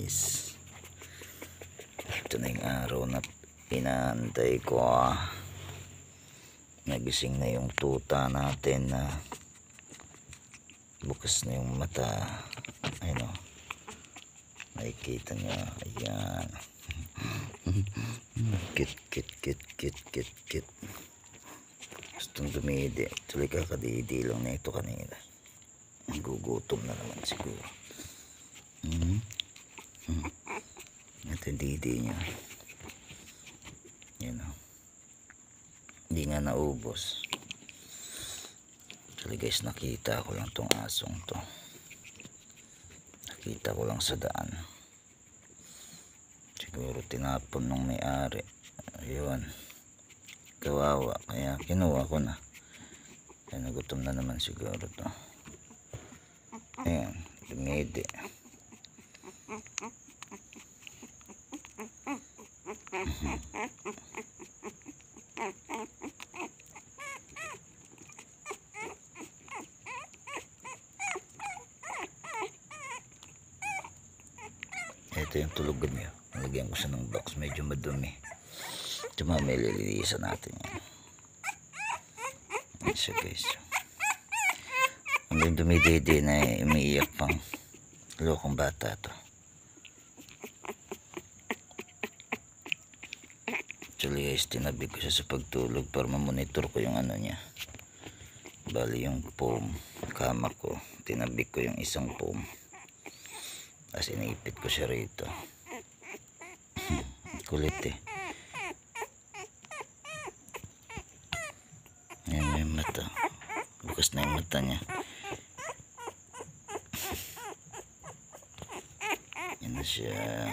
guys, ito na yung araw na inaantay ko. Nagising na yung tuta natin na bukas na yung mata. Ayun o, nakikita nyo, ayan. Kit kit kit kit kit kit, gustong dumidi. Tuloy kakadidi lang na ito kanina, gugutom na naman siguro. Ito yung didi niya, yan o, hindi nga naubos. Actually guys, nakita ko lang tong asong to, nakita ko lang sa daan, siguro tinapon nung may-ari. Ayun, kawawa, kaya kinuha ko na. Ay, nagutom na naman siguro to. Ayan, dumidi. Ito yung tulugan niya. Nalagyan ko siya ng box, medyo madumi. Tuma, may lilinisan natin yan. Ayan siya guys. Ang dumididi na umiiyak pang lokong bata to. Actually guys, tinabi ko siya sa pagtulog para mamonitor ko yung ano niya. Bali yung foam, kama ko, tinabi ko yung isang foam. Tapos inipit ko siya rito. Kulit eh. Ayan yung mata, bukas na yung mata niya. Yan na siya.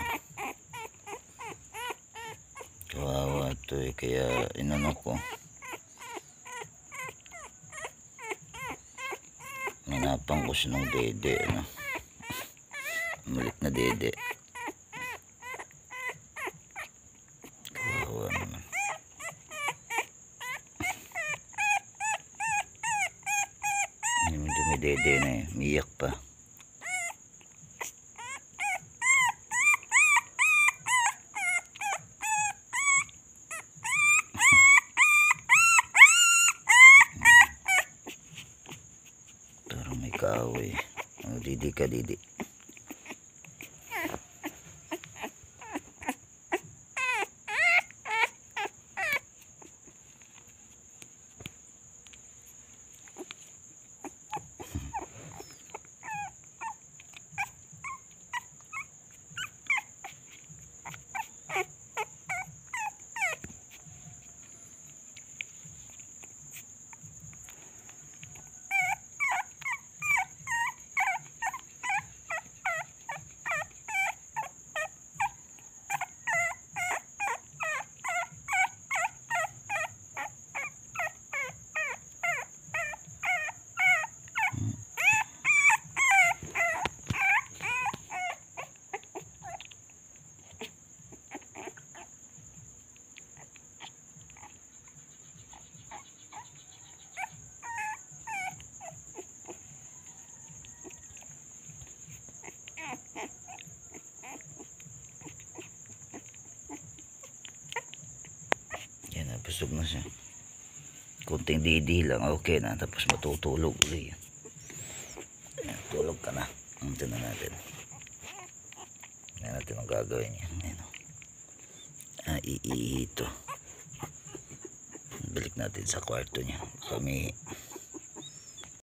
Kawawa to eh, kaya inano ko, minapang ko siya ng dede, ano? Malit na dede. Kawawa naman. Yung dumidede na eh, miyak pa. Parang may kaaway. Oh, didi ka didi. Yan na, busog na siya. Kunting didi lang, okay na. Tapos matutulog ulit. Yan, tulog ka na. Ito na natin. Yan natin ang gagawin niya. Yan o. Iito. Balik natin sa kwarto niya. Kami